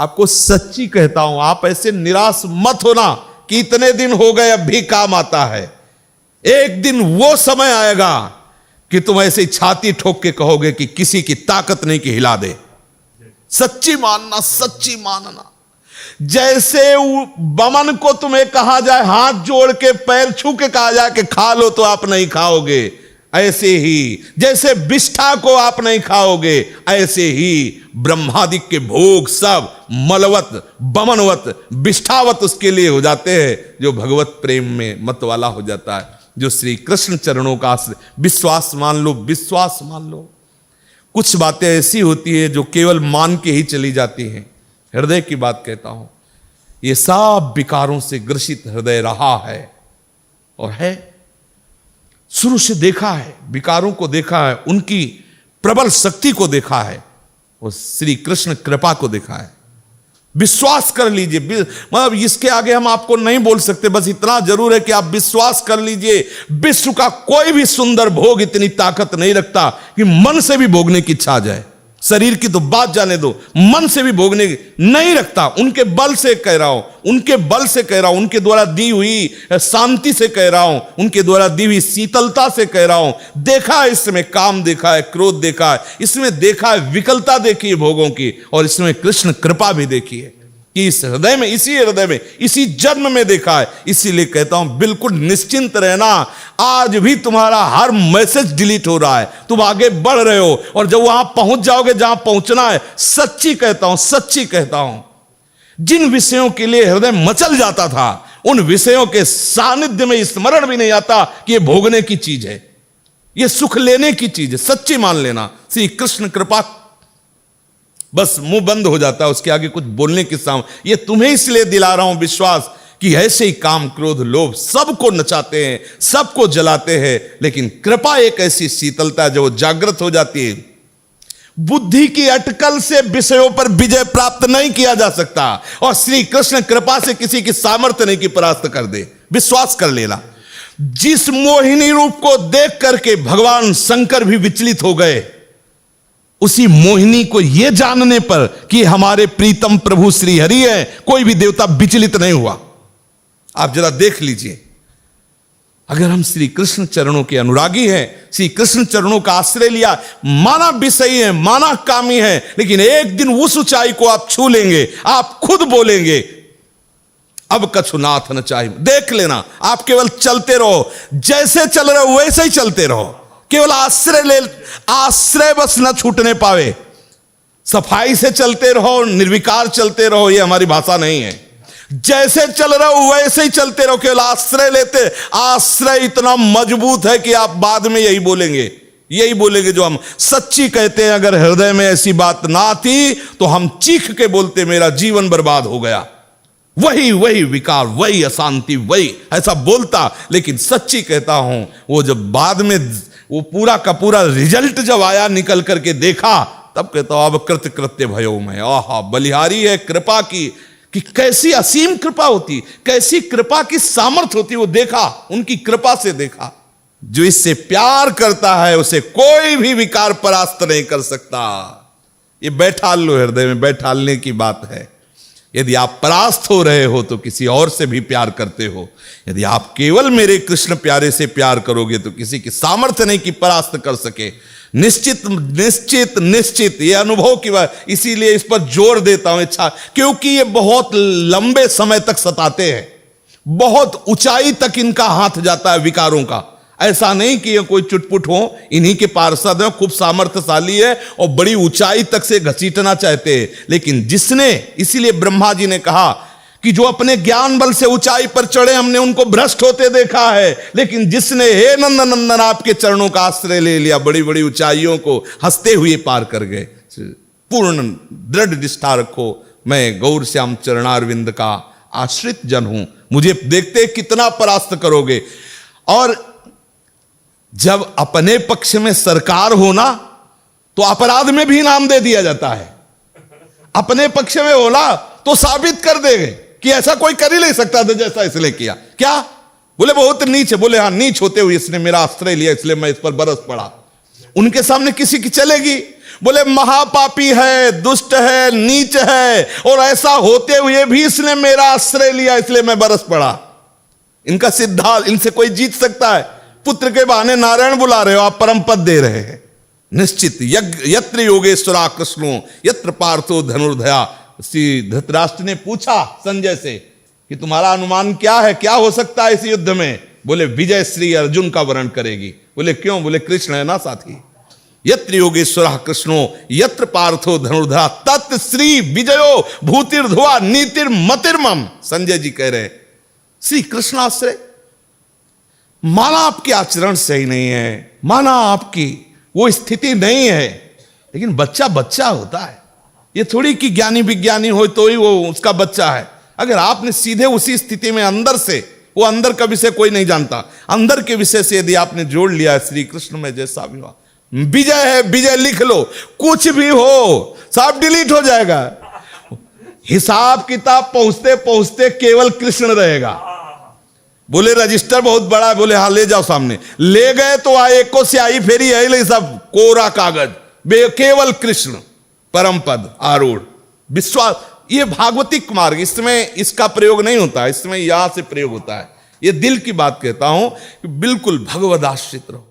आपको सच्ची कहता हूं, आप ऐसे निराश मत होना कि इतने दिन हो गए अब भी काम आता है। एक दिन वो समय आएगा कि तुम ऐसे छाती ठोक के कहोगे कि किसी की ताकत नहीं कि हिला दे। सच्ची मानना, सच्ची मानना। जैसे बमन को तुम्हें कहा जाए, हाथ जोड़ के पैर छू के कहा जाए कि खा लो, तो आप नहीं खाओगे। ऐसे ही जैसे विष्ठा को आप नहीं खाओगे, ऐसे ही ब्रह्मादिक के भोग सब मलवत, बमनवत, विष्ठावत उसके लिए हो जाते हैं जो भगवत प्रेम में मत वाला हो जाता है, जो श्री कृष्ण चरणों का विश्वास मान लो, विश्वास मान लो। कुछ बातें ऐसी होती है जो केवल मान के ही चली जाती हैं। हृदय की बात कहता हूं, ये सब विकारों से ग्रसित हृदय रहा है और है, शुरू से देखा है, विकारों को देखा है, उनकी प्रबल शक्ति को देखा है, और श्री कृष्ण कृपा को देखा है। विश्वास कर लीजिए, मतलब इसके आगे हम आपको नहीं बोल सकते, बस इतना जरूर है कि आप विश्वास कर लीजिए, विश्व का कोई भी सुंदर भोग इतनी ताकत नहीं रखता कि मन से भी भोगने की इच्छा आ जाए। शरीर की तो बात जाने दो, मन से भी भोगने नहीं रखता। उनके बल से कह रहा हूं, उनके बल से कह रहा हूं, उनके द्वारा दी हुई शांति से कह रहा हूं, उनके द्वारा दी हुई शीतलता से कह रहा हूं। देखा है इसमें काम, देखा है क्रोध, देखा है इसमें, देखा है विकलता देखी है भोगों की, और इसमें कृष्ण कृपा भी देखी है कि इस हृदय में, इसी हृदय में, इसी जन्म में देखा है। इसीलिए कहता हूं बिल्कुल निश्चिंत रहना। आज भी तुम्हारा हर मैसेज डिलीट हो रहा है, तुम आगे बढ़ रहे हो, और जब वहां पहुंच जाओगे जहां पहुंचना है, सच्ची कहता हूं, सच्ची कहता हूं, जिन विषयों के लिए हृदय मचल जाता था, उन विषयों के सानिध्य में स्मरण भी नहीं आता कि यह भोगने की चीज है, यह सुख लेने की चीज है। सच्ची मान लेना, श्री कृष्ण कृपा। बस मुंह बंद हो जाता है, उसके आगे कुछ बोलने के सामने। ये तुम्हें इसलिए दिला रहा हूं विश्वास कि ऐसे ही काम, क्रोध, लोभ सबको नचाते हैं, सबको जलाते हैं, लेकिन कृपा एक ऐसी शीतलता जो जागृत हो जाती है। बुद्धि की अटकल से विषयों पर विजय प्राप्त नहीं किया जा सकता, और श्री कृष्ण कृपा से किसी की सामर्थ्य नहीं की परास्त कर दे। विश्वास कर लेना। जिस मोहिनी रूप को देख करके भगवान शंकर भी विचलित हो गए, उसी मोहिनी को यह जानने पर कि हमारे प्रीतम प्रभु श्री हरि है, कोई भी देवता विचलित नहीं हुआ। आप जरा देख लीजिए, अगर हम श्री कृष्ण चरणों के अनुरागी हैं, श्री कृष्ण चरणों का आश्रय लिया, माना विषयी है, माना कामी है, लेकिन एक दिन उस ऊंचाई को आप छू लेंगे, आप खुद बोलेंगे अब कछु नाथ न चाहिए। देख लेना, आप केवल चलते रहो, जैसे चल रहे हो वैसे ही चलते रहो, केवल आश्रय ले, आश्रय बस न छूटने पावे। सफाई से चलते रहो, निर्विकार चलते रहो, ये हमारी भाषा नहीं है। जैसे चल रहे हो वैसे ही चलते रहो, केवल आश्रय लेते। आश्रय इतना मजबूत है कि आप बाद में यही बोलेंगे जो हम सच्ची कहते हैं। अगर हृदय में ऐसी बात ना आती तो हम चीख के बोलते मेरा जीवन बर्बाद हो गया। वही विकार, वही अशांति, वही ऐसा बोलता। लेकिन सच्ची कहता हूं, वो जब बाद में वो पूरा का पूरा रिजल्ट जब आया, निकल करके देखा, तब कहता हूं अब कृत्य भयो में। आहा, बलिहारी है कृपा की, कि कैसी असीम कृपा होती, कैसी कृपा की सामर्थ्य होती, वो देखा, उनकी कृपा से देखा। जो इससे प्यार करता है उसे कोई भी विकार परास्त नहीं कर सकता। ये बैठाल लो, हृदय में बैठालने की बात है। यदि आप परास्त हो रहे हो तो किसी और से भी प्यार करते हो। यदि आप केवल मेरे कृष्ण प्यारे से प्यार करोगे तो किसी की सामर्थ्य नहीं कि परास्त कर सके। निश्चित निश्चित निश्चित ये अनुभव की बात, इसीलिए इस पर जोर देता हूं इच्छा, क्योंकि ये बहुत लंबे समय तक सताते हैं, बहुत ऊंचाई तक इनका हाथ जाता है विकारों का। ऐसा नहीं कि ये कोई चुटपुट हो, इन्हीं के पार्षद है, खूब सामर्थ्यशाली है और बड़ी ऊंचाई तक से घसीटना चाहते हैं। लेकिन जिसने, इसीलिए ब्रह्मा जी ने कहा कि जो अपने ज्ञान बल से ऊंचाई पर चढ़े हमने उनको भ्रष्ट होते देखा है, लेकिन जिसने हे नंदन नंदन आपके चरणों का आश्रय ले लिया, बड़ी बड़ी ऊंचाइयों को हंसते हुए पार कर गए। पूर्ण दृढ़ निष्ठा रखो, मैं गौर श्याम चरणारविंद का आश्रित जन हूं, मुझे देखते कितना परास्त करोगे। और जब अपने पक्ष में सरकार होना तो अपराध में भी इनाम दे दिया जाता है। अपने पक्ष में होना तो साबित कर देंगे कि ऐसा कोई कर ही नहीं सकता था जैसा इसने किया। क्या बोले बहुत नीच है, बोले हाँ नीच होते हुए इसने मेरा आश्रय लिया इसलिए मैं इस पर बरस पड़ा। उनके सामने किसी की चलेगी, बोले महापापी है, दुष्ट है, नीच है, और ऐसा होते हुए भी इसने मेरा आश्रय लिया, इसलिए मैं बरस पड़ा। इनका सिद्धांत, इनसे कोई जीत सकता है? पुत्र के बहाने नारायण बुला रहे हो आप, परम पद दे रहे हैं। निश्चित यत्र योगेश्वरा कृष्णो यत्र पार्थो धनुर्धया। श्री धृतराष्ट्र ने पूछा संजय से कि तुम्हारा अनुमान क्या है, क्या हो सकता है इस युद्ध में? बोले विजय श्री अर्जुन का वर्ण करेगी। बोले क्यों? बोले कृष्ण है ना साथी। यत्र योगेश्वरः कृष्णो यत्र पार्थो धनुर्धरा तत् श्री विजयो भूतिर्धुआ नीतिर्मतिर्मम। संजय जी कह रहे श्री कृष्णाश्रय, माना आपके आचरण सही नहीं है, माना आपकी वो स्थिति नहीं है, लेकिन बच्चा बच्चा होता है। ये थोड़ी कि ज्ञानी विज्ञानी हो तो ही वो उसका बच्चा है। अगर आपने सीधे उसी स्थिति में अंदर से, वो अंदर का विषय कोई नहीं जानता, अंदर के विषय से यदि आपने जोड़ लिया श्री कृष्ण में जैसा भी हुआ, विजय है, विजय लिख लो, कुछ भी हो सब डिलीट हो जाएगा। हिसाब किताब पहुंचते पहुंचते केवल कृष्ण रहेगा। बोले रजिस्टर बहुत बड़ा है, बोले हाँ ले जाओ सामने। ले गए तो आए को स्याही फेरी है, सब कोरा कागज, केवल कृष्ण परम पद आरूढ़ विश्वास। ये भागवतिक मार्ग, इसमें इसका प्रयोग नहीं होता, इसमें यहां से प्रयोग होता है। ये दिल की बात कहता हूं कि बिल्कुल भगवद आश्रित रहो।